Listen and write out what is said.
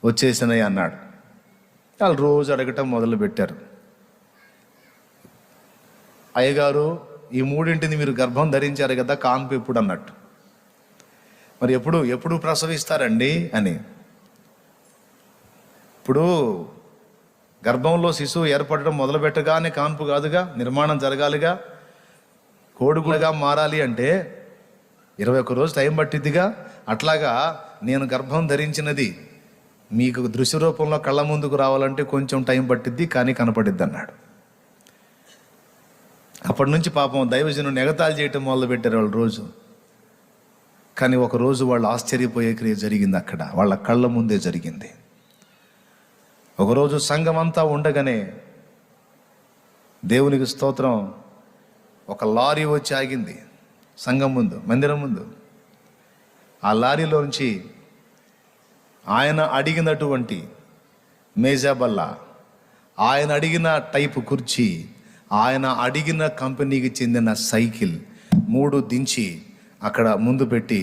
వచ్చేసినాయి అన్నాడు. వాళ్ళు రోజు అడగటం మొదలుపెట్టారు. అయ్యగారు, ఈ మూడింటిని మీరు గర్భం ధరించారు కదా, కాన్పు ఎప్పుడు అన్నట్టు. మరి ఎప్పుడు ప్రసవిస్తారండి అని. ఇప్పుడు గర్భంలో శిశువు ఏర్పడడం మొదలుపెట్టగానే కాన్పు కాదుగా, నిర్మాణం జరగాలిగా. కోడిగుడుగా మారాలి అంటే 21 రోజు టైం పట్టిద్దిగా. అట్లాగా నేను గర్భం ధరించినది మీకు దృశ్య రూపంలో కళ్ళ ముందుకు రావాలంటే కొంచెం టైం పట్టిద్ది, కానీ కనపడిద్ది అన్నాడు. అప్పటి నుంచి పాపం దైవజనుని ఎగతాళి చేయటం మొదలుపెట్టారు వాళ్ళు రోజు. కానీ ఒకరోజు వాళ్ళు ఆశ్చర్యపోయే క్రియ జరిగింది అక్కడ, వాళ్ళ కళ్ళ ముందే జరిగింది. ఒకరోజు సంఘం అంతా ఉండగానే దేవునికి స్తోత్రం, ఒక లారీ వచ్చి ఆగింది సంఘం ముందు, మందిరం ముందు. ఆ లారీలోంచి ఆయన అడిగినటువంటి మేజాబల్లా, ఆయన అడిగిన టైపు కుర్చీ, ఆయన అడిగిన కంపెనీకి చెందిన సైకిల్ 3 దించి అక్కడ ముందు పెట్టి